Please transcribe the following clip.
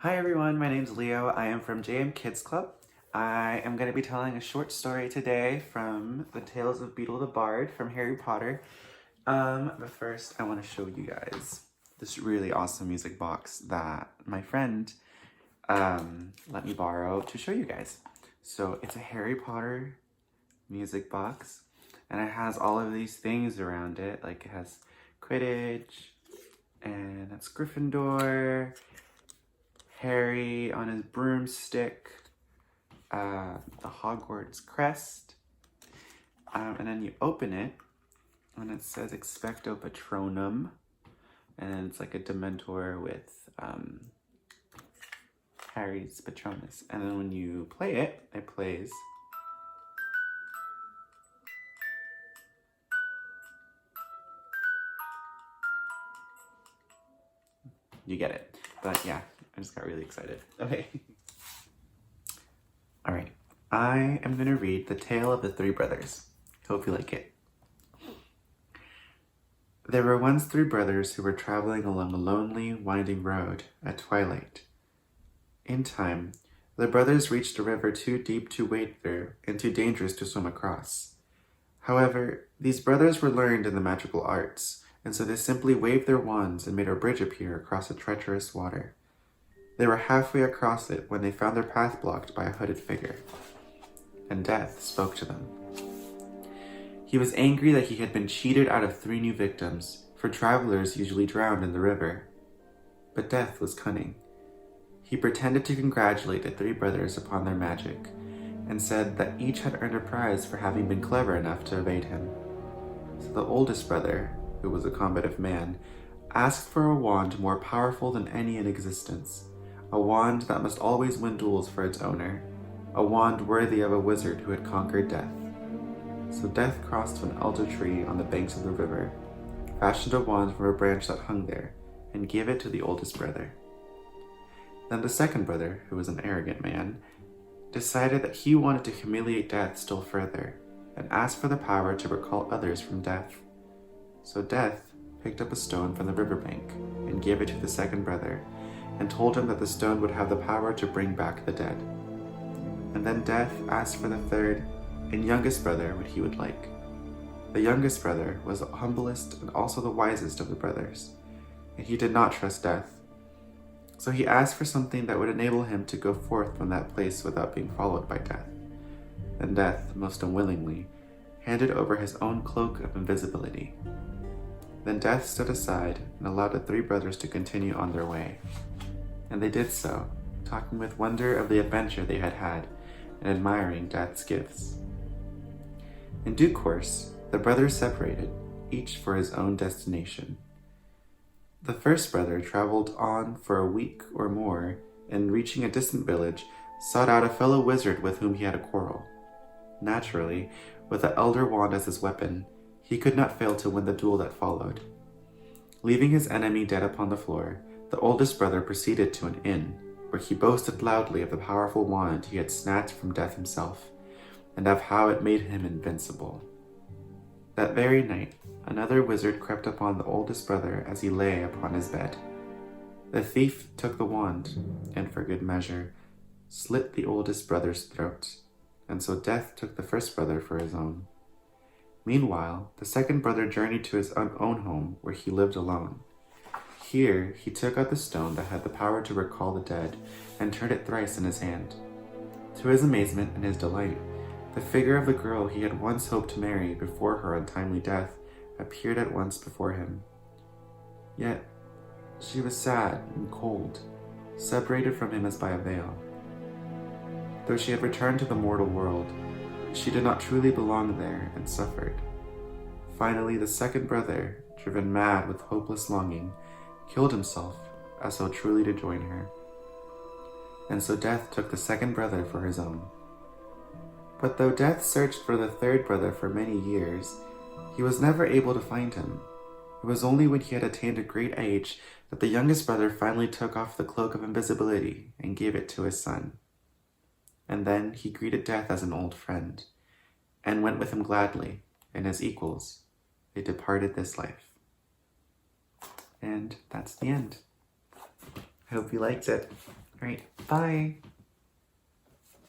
Hi everyone, my name's Leo. I am from JM Kids Club. I am going to be telling a short story today from the Tales of Beetle the Bard from Harry Potter. But first I want to show you guys this really awesome music box that my friend let me borrow to show you guys. So it's a Harry Potter music box and it has all of these things around it. Like it has Quidditch and that's Gryffindor, Harry on his broomstick, the Hogwarts crest, and then you open it, and it says Expecto Patronum, and then it's like a Dementor with Harry's Patronus, and then when you play it, it plays. You get it, but yeah, I just got really excited. Okay. All right, I am gonna read The Tale of the Three Brothers. Hope you like it. There were once three brothers who were traveling along a lonely, winding road at twilight. In time, the brothers reached a river too deep to wade through and too dangerous to swim across. However, these brothers were learned in the magical arts, and so they simply waved their wands and made a bridge appear across the treacherous water. They were halfway across it when they found their path blocked by a hooded figure, and Death spoke to them. He was angry that he had been cheated out of 3 new victims, for travelers usually drowned in the river. But Death was cunning. He pretended to congratulate the 3 brothers upon their magic, and said that each had earned a prize for having been clever enough to evade him. So the oldest brother, who was a combative man, asked for a wand more powerful than any in existence, a wand that must always win duels for its owner, a wand worthy of a wizard who had conquered death. So Death crossed to an elder tree on the banks of the river, fashioned a wand from a branch that hung there, and gave it to the oldest brother. Then the second brother, who was an arrogant man, decided that he wanted to humiliate Death still further, and asked for the power to recall others from death. So Death picked up a stone from the riverbank and gave it to the second brother, and told him that the stone would have the power to bring back the dead. And then Death asked for the third and youngest brother what he would like. The youngest brother was the humblest and also the wisest of the brothers, and he did not trust Death. So he asked for something that would enable him to go forth from that place without being followed by Death. And Death, most unwillingly, handed over his own cloak of invisibility. Then Death stood aside and allowed the 3 brothers to continue on their way. And they did so, talking with wonder of the adventure they had had, and admiring Death's gifts. In due course, the brothers separated, each for his own destination. The first brother traveled on for a week or more, and reaching a distant village, sought out a fellow wizard with whom he had a quarrel. Naturally, with the elder wand as his weapon, he could not fail to win the duel that followed. Leaving his enemy dead upon the floor, the oldest brother proceeded to an inn, where he boasted loudly of the powerful wand he had snatched from Death himself, and of how it made him invincible. That very night, another wizard crept upon the oldest brother as he lay upon his bed. The thief took the wand, and for good measure, slit the oldest brother's throat, and so Death took the first brother for his own. Meanwhile, the second brother journeyed to his own home, where he lived alone. Here, he took out the stone that had the power to recall the dead, and turned it thrice in his hand. To his amazement and his delight, the figure of the girl he had once hoped to marry before her untimely death appeared at once before him. Yet, she was sad and cold, separated from him as by a veil. Though she had returned to the mortal world, she did not truly belong there and suffered. Finally, the second brother, driven mad with hopeless longing, killed himself as so truly to join her. And so Death took the second brother for his own. But though Death searched for the third brother for many years, he was never able to find him. It was only when he had attained a great age that the youngest brother finally took off the cloak of invisibility and gave it to his son. And then he greeted Death as an old friend, and went with him gladly, and as equals, they departed this life. And that's the end. I hope you liked it. All right, bye.